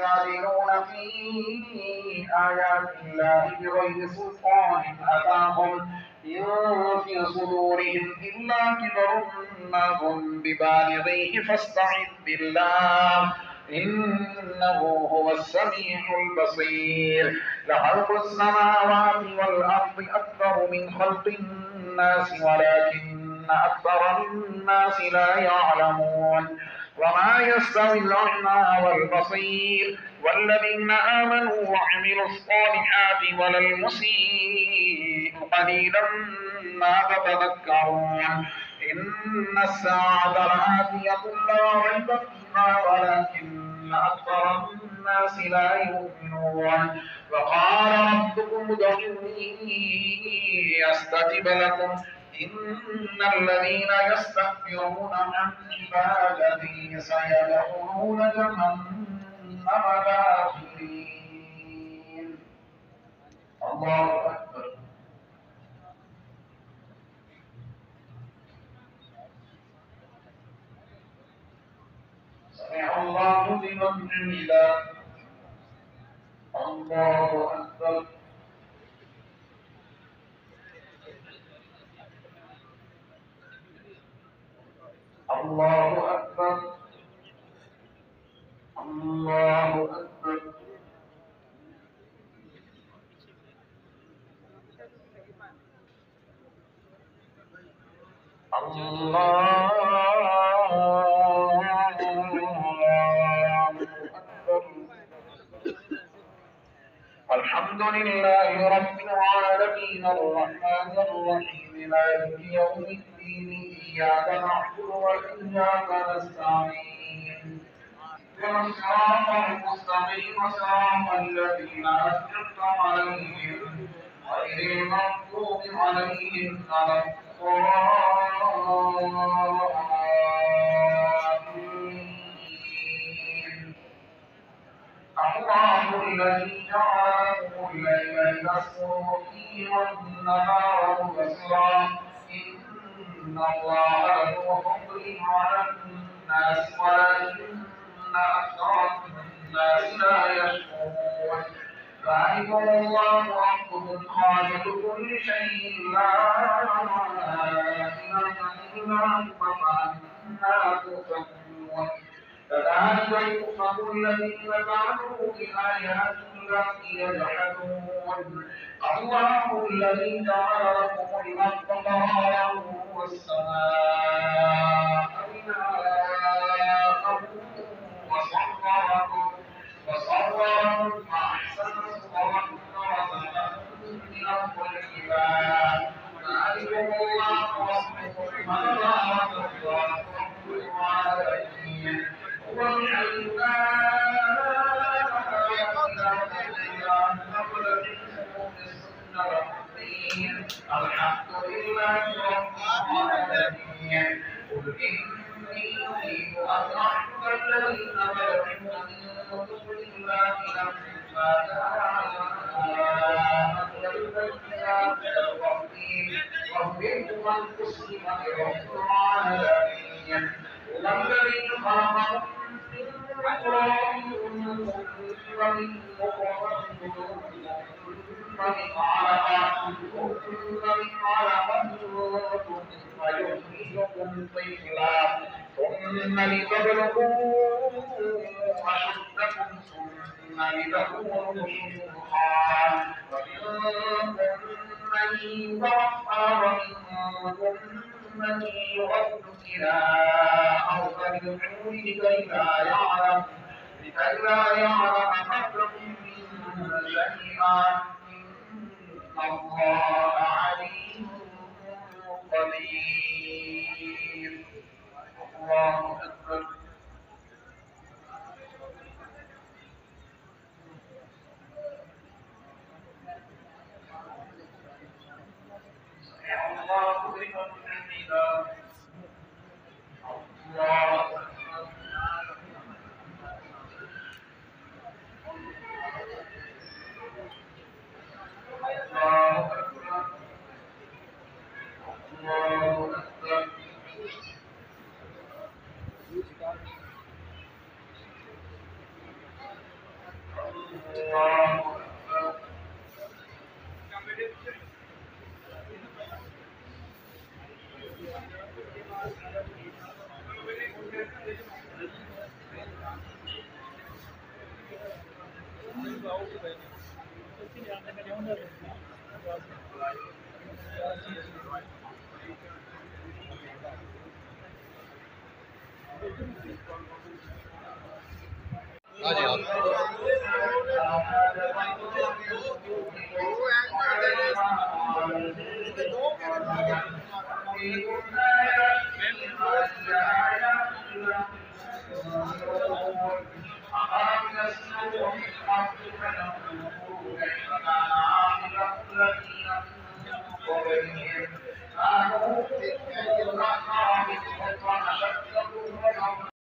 يجادلون في آيات الله بغير سلطان أتاهم إن في صدورهم إلا كبر ما هم ببالغيه فاستعذ بالله إنه هو السميع البصير لخلق السماوات والأرض أكبر من خلق الناس ولكن أكثر الناس لا يعلمون وما يستوي الأعمى والبصير والذين آمنوا وعملوا الصالحات ولا المسيء قليلا ما تتذكرون إن الساعة لآتية لا ريب فيها ولكن أكثر الناس لا يؤمنون وقال ربكم ادعوني أستجب لكم إن الذين يستكبرون عن عبادتي سيدخلون جهنم داخرين الله أكبر سمع الله لمن حمده الله أكبر الله أكبر الله أكبر الله أكبر الحمد لله رب العالمين الرحمن الرحيم مالك يوم الدين إياك نعبد وإياك نستعين اهدنا الصراط المستقيم صراط الذين أنعمت عليهم غير المغضوب عليهم ولا الضالين الله الذي جعل لكم الليل لتسكنوا فيه والنهار مبصرا إن الله له فضل على الناس ولكن أكثر الناس لا يشكرون ذلكم الله ربكم خالق كل شيء لا إله إلا هو فأنى تؤفكون كذلك يؤفك الذين كانوا بآيات الله يجحدون الله الذي جعل لكم الأرض قرارا والسماء بناء وصوركم فأحسن صوركم ورزقكم من الطيبات ذلكم الله ربكم فلا رب العالمين هو الحي لا الحمد لله رب العالمين قل إني أريد أن أعبد الذين تدعون من دون الله لما جاءت البينات من ربي وأمرت أن أسلم لرب العالمين هو الذي خلقكم من تراب ثم من نطفة ثم من علقة ثم يخرجكم طفلا ثم لتبلغوا أشدكم ثم لتكونوا شيوخا ومنكم من يتوفى ومنكم من يرد إلى أرذل العمر لكي لا يعلم قبلهم شيئا إن الله عليم قدير الله أكبر سمع الله لمن حمده الله أكبر الله أكبر الله أكبر الله أكبر आ जाओ Thank you.